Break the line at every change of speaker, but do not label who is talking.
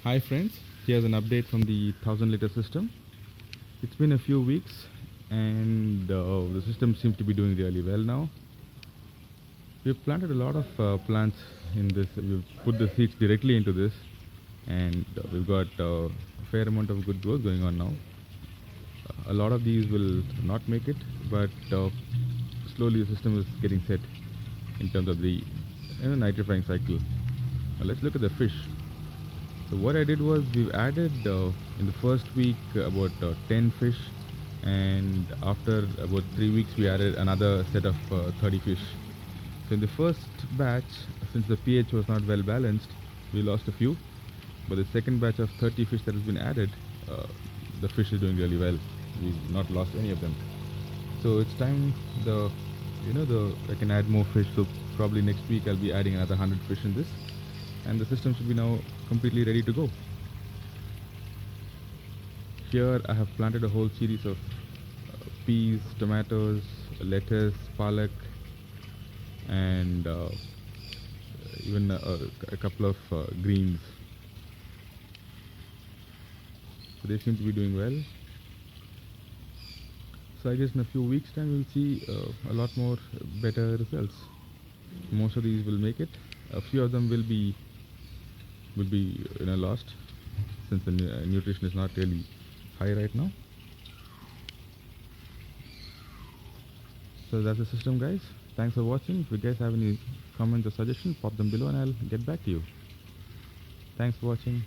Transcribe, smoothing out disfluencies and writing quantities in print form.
Hi friends, here's an update from the 1000 liter system. It's been a few weeks and the system seems to be doing really well now. We've planted a lot of plants in this. We've put the seeds directly into this and we've got a fair amount of good growth going on now. A lot of these will not make it, but slowly the system is getting set in terms of the nitrifying cycle. Now let's look at the fish. So what I did was we've added in the first week about 10 fish, and after about 3 weeks we added another set of 30 fish. So in the first batch, since the pH was not well balanced, we lost a few, but the second batch of 30 fish that has been added, the fish is doing really well. We've not lost any of them. So it's time I can add more fish. So probably next week I'll be adding another 100 fish in this, and the system should be now completely ready to go. Here I have planted a whole series of peas, tomatoes, lettuce, palak, and even a couple of greens. So they seem to be doing well. So I guess in a few weeks time we'll see a lot more better results. Most of these will make it. A few of them will be lost, since the nutrition is not really high right now. So that's the system, guys. Thanks for watching. If you guys have any comments or suggestions, pop them below and I'll get back to you. Thanks for watching.